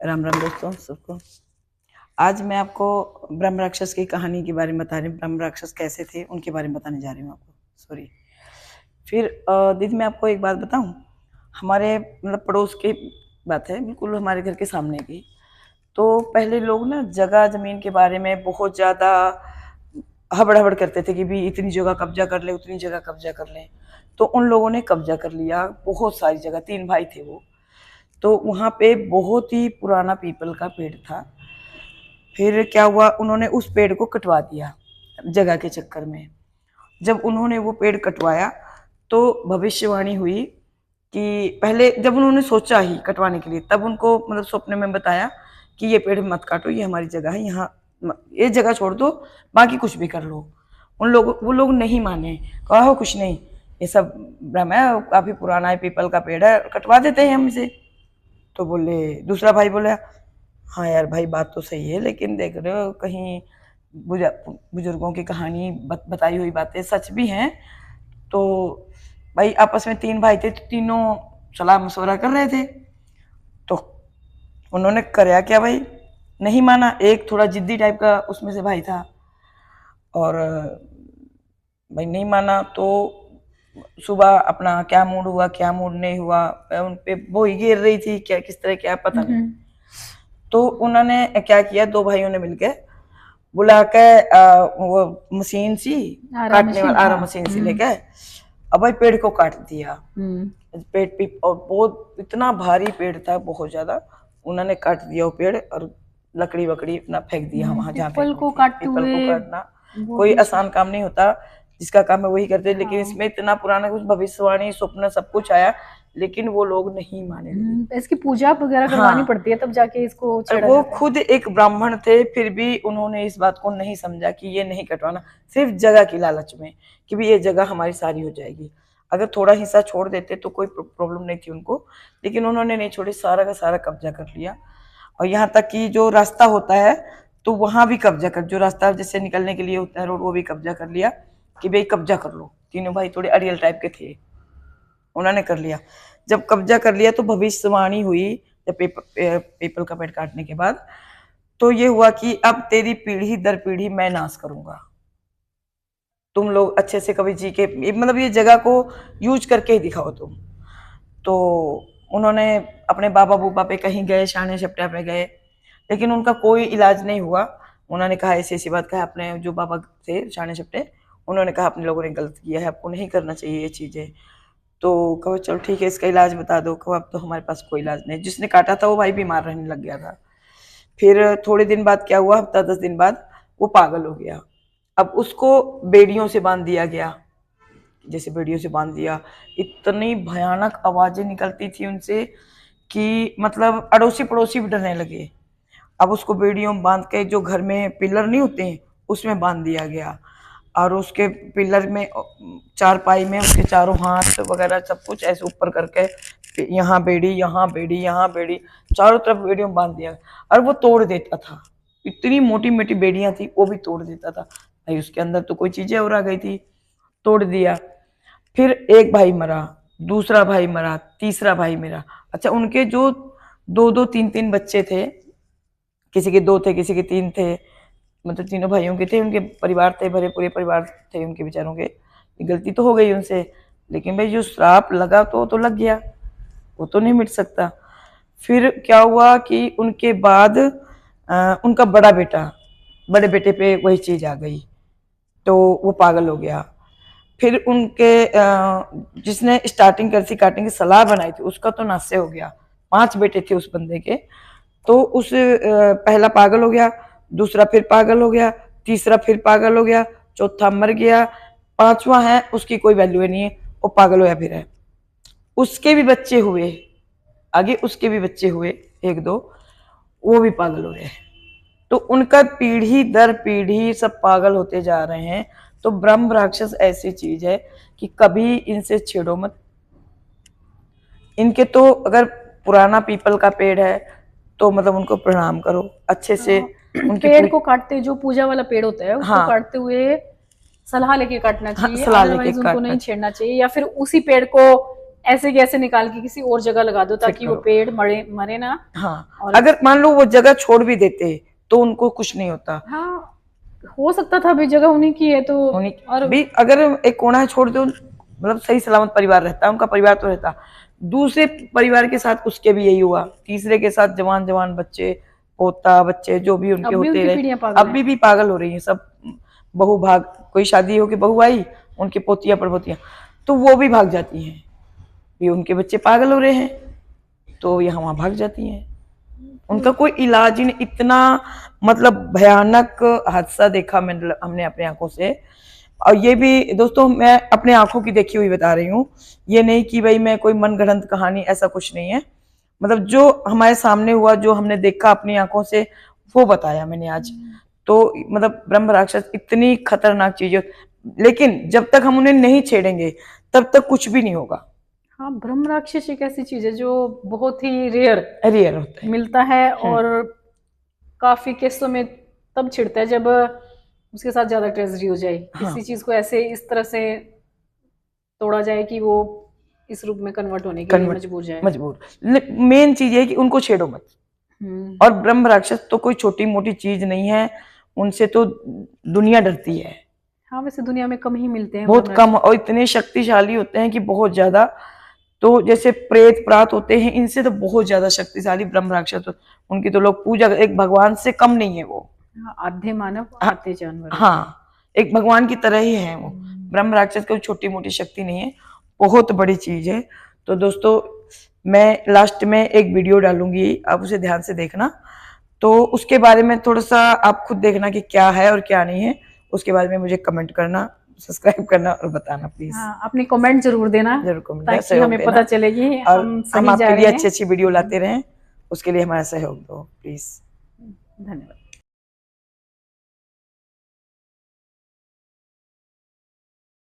राम राम दोस्तों सबको। आज मैं आपको ब्रह्म राक्षस की कहानी के बारे में बता रही हूँ। ब्रह्म राक्षस कैसे थे उनके बारे में बताने जा रही हूँ आपको। सॉरी। फिर दीदी मैं आपको एक बात बताऊँ। हमारे मतलब पड़ोस की बात है, बिल्कुल हमारे घर के सामने की। तो पहले लोग ना जगह जमीन के बारे में बहुत ज़्यादा हबड़ हबड़ करते थे कि भी इतनी जगह कब्जा कर ले, उतनी जगह कब्जा कर ले। तो उन लोगों ने कब्जा कर लिया बहुत सारी जगह। 3 भाई थे वो। तो वहाँ पे बहुत ही पुराना पीपल का पेड़ था। फिर क्या हुआ, उन्होंने उस पेड़ को कटवा दिया जगह के चक्कर में। जब उन्होंने वो पेड़ कटवाया तो भविष्यवाणी हुई कि पहले जब उन्होंने सोचा ही कटवाने के लिए, तब उनको मतलब सपने में बताया कि ये पेड़ मत काटो, ये हमारी जगह है, यहाँ ये जगह छोड़ दो, बाकी कुछ भी कर लो। वो लोग नहीं माने। कहा हो कुछ नहीं, ये सब भ्रम है, काफी पुराना है, पीपल का पेड़ है, कटवा देते हैं हम इसे। तो बोले, दूसरा भाई बोला, हाँ यार भाई बात तो सही है, लेकिन देख रहे हो कहीं बुजुर्गों की कहानी बताई हुई बातें सच भी हैं। तो भाई आपस में 3 भाई थे, तो तीनों सलाह मशवरा कर रहे थे। तो उन्होंने कराया क्या भाई, नहीं माना। एक थोड़ा जिद्दी टाइप का उसमें से भाई था, और भाई नहीं माना। तो सुबह अपना क्या मूड हुआ क्या मूड नहीं हुआ, उन पे वो ही गिर रही थी, क्या किस तरह क्या पता नहीं। तो उन्होंने क्या किया, 2 भाइयों ने मिलकर बुला के वो मशीन सी काटने वाला आरा मशीन सी लेके अब भाई पेड़ को काट दिया। पेड़ पे, और बहुत इतना भारी पेड़ था, बहुत ज्यादा। उन्होंने काट दिया वो पेड़, और लकड़ी वकड़ी अपना फेंक दिया वहां जहाँ पीपल फेंकनी को थी। काटते पीपल को हुए काटना बहुत कोई मुश्किल। आसान काम नहीं होता, जिसका काम है वही करते। लेकिन हाँ। इसमें इतना पुराना कुछ भविष्यवाणी स्वप्न सब कुछ आया, लेकिन वो लोग नहीं माने लगे। इसकी पूजा वगैरह करवानी हाँ, पड़ती है, तब जाके इसको और छेड़ा वो जाता है। खुद एक ब्राह्मण थे, फिर भी उन्होंने इस बात को नहीं समझा कि ये नहीं कटवाना, सिर्फ जगह की लालच में कि भी ये जगह हमारी सारी हो जाएगी। अगर थोड़ा हिस्सा छोड़ देते तो कोई प्रॉब्लम नहीं थी उनको, लेकिन उन्होंने नहीं छोड़ी, सारा का सारा कब्जा कर लिया। और यहाँ तक कि जो रास्ता होता है तो वहां भी कब्जा कर, जो रास्ता जैसे निकलने के लिए होता है रोड, वो भी कब्जा कर लिया कि भाई कब्जा कर लो। तीनों भाई थोड़े अड़ियल टाइप के थे, उन्होंने कर लिया। जब कब्जा कर लिया तो भविष्यवाणी हुई, जब पीपल का पेड़ काटने के बाद तो ये हुआ कि अब तेरी पीढ़ी दर पीढ़ी मैं नाश करूंगा, तुम लोग अच्छे से कभी जी के मतलब ये जगह को यूज करके ही दिखाओ तुम। तो उन्होंने अपने बाबा बूबा पे कहीं गए, शाने शपटा पे गए, लेकिन उनका कोई इलाज नहीं हुआ। उन्होंने कहा ऐसी ऐसी बात कहा, अपने जो बाबा थे शाने शपटे, उन्होंने कहा अपने लोगों ने गलत किया है, आपको नहीं करना चाहिए ये चीजें। तो कहो चलो ठीक है, इसका इलाज बता दो। कहो अब तो हमारे पास कोई इलाज नहीं। जिसने काटा था वो भाई बीमार रहने लग गया था। फिर थोड़े दिन बाद क्या हुआ, हफ्ता 10 दिन बाद वो पागल हो गया। अब उसको बेड़ियों से बांध दिया गया, जैसे बेड़ियों से बांध दिया। इतनी भयानक आवाजें निकलती थी उनसे कि मतलब अड़ोसी पड़ोसी भी डरने लगे। अब उसको बेड़ियों में बांध के, जो घर में पिलर नहीं होते हैं उसमें बांध दिया गया, और उसके पिलर में, चारपाई में उसके चारों हाथ वगैरह सब कुछ ऐसे ऊपर करके, यहाँ बेड़ी यहाँ बेड़ी यहाँ बेड़ी, चारों तरफ बेड़ियों में बांध दिया। और वो तोड़ देता था, इतनी मोटी मोटी बेड़ियां थी, वो भी तोड़ देता था। भाई उसके अंदर तो कोई चीजें और आ गई थी, तोड़ दिया। फिर एक भाई मरा, दूसरा भाई मरा, तीसरा भाई मेरा। अच्छा, उनके जो 2-2 3-3 बच्चे थे, किसी के 2 थे, किसी के 3 थे, मतलब तीनों भाइयों के थे, उनके परिवार थे, भरे पूरे परिवार थे उनके बेचारों के। गलती तो हो गई उनसे, लेकिन भाई जो श्राप लगा तो लग गया, वो तो नहीं मिट सकता। फिर क्या हुआ कि उनके बाद उनका बड़ा बेटा, बड़े बेटे पे वही चीज आ गई, तो वो पागल हो गया। फिर उनके जिसने स्टार्टिंग कर थी काटने की सलाह बनाई थी, उसका तो नासे हो गया। 5 बेटे थे उस बंदे के। तो उस पहला पागल हो गया, दूसरा फिर पागल हो गया, तीसरा फिर पागल हो गया, चौथा मर गया, 5वां है उसकी कोई वैल्यू नहीं है, वो पागल होया फिर है। उसके भी बच्चे हुए, आगे उसके भी बच्चे हुए 1-2, वो भी पागल हो रहे हैं। तो उनका पीढ़ी दर पीढ़ी सब पागल होते जा रहे हैं। तो ब्रह्म राक्षस ऐसी चीज है कि कभी इनसे छेड़ो मत। इनके तो अगर पुराना पीपल का पेड़ है तो मतलब उनको प्रणाम करो अच्छे से, उनकी पेड़ को काटते, जो पूजा वाला पेड़ होता है उसको हाँ काटते हुए सलाह लेके काटना हाँ, चाहिए, सलाह लेके अदरवाइज उनको काटना नहीं चाहिए। छेड़ना चाहिए। या फिर उसी पेड़ को ऐसे कैसे निकाल के किसी और जगह लगा दो ताकि वो पेड़ मरे ना। हाँ, और अगर मान लो वो जगह छोड़ भी देते तो उनको कुछ नहीं होता। हाँ, हो सकता था अभी जगह उन्हीं की है तो। और भी अगर एक कोना छोड़ दो, मतलब सही सलामत परिवार रहता, उनका परिवार तो रहता। दूसरे परिवार के साथ उसके भी यही हुआ, तीसरे के साथ जवान जवान बच्चे, पोता बच्चे जो भी उनके होते रहे, अभी भी पागल हो रही हैं सब। बहू भाग, कोई शादी हो के बहू आई, उनकी पोतियां परपोतियां तो वो भी भाग जाती हैं, भी उनके बच्चे पागल हो रहे हैं तो यहाँ वहां भाग जाती हैं। उनका कोई इलाज ही नहीं। इतना मतलब भयानक हादसा देखा हमने अपने आंखों से। और ये भी दोस्तों मैं अपने आंखों की देखी हुई बता रही हूँ, ये नहीं कि भाई मैं कोई मनगढ़ंत कहानी, ऐसा कुछ नहीं है। मतलब जो हमारे सामने हुआ, जो हमने देखा अपनी आंखों से, वो बताया मैंने आज। तो मतलब ब्रह्म राक्षस इतनी खतरनाक चीज है, लेकिन जब तक हम उन्हें नहीं छेड़ेंगे तब तक कुछ भी नहीं होगा। हाँ, ब्रह्म राक्षस एक ऐसी चीज है जो बहुत ही रेयर होता है, मिलता है और काफी केसों में तब छिड़ता है जब उसके साथ ज्यादा ट्रेजेडी हो जाए। किसी चीज को ऐसे इस तरह से तोड़ा जाए कि वो इस रूप में कन्वर्ट होने के लिए मजबूर। मेन चीज है कि उनको छेड़ो मत। और ब्रह्म राक्षस तो कोई छोटी मोटी चीज नहीं है, उनसे तो दुनिया डरती है। हाँ, वैसे दुनिया में कम ही मिलते हैं, बहुत कम, और इतने शक्तिशाली होते हैं कि बहुत ज्यादा। तो जैसे प्रेत प्रात होते हैं, इनसे तो बहुत ज्यादा शक्तिशाली ब्रह्म राक्षस। उनकी तो लोग पूजा, एक भगवान से कम नहीं है वो। आधे मानव आधे जानवर। हाँ, एक भगवान की तरह ही है वो। ब्रह्म राक्षस कोई छोटी मोटी शक्ति नहीं है, बहुत बड़ी चीज है। तो दोस्तों मैं लास्ट में एक वीडियो डालूंगी, आप उसे ध्यान से देखना। तो उसके बारे में थोड़ा सा आप खुद देखना कि क्या है और क्या नहीं है। उसके बारे में मुझे कमेंट करना, सब्सक्राइब करना और बताना प्लीज। हाँ, अपनी कमेंट जरूर देना, जरूर कमेंट, ताकि हमें पता चलेगी और हम आपके लिए अच्छी अच्छी वीडियो लाते रहें, उसके लिए हमारा सहयोग दो प्लीज।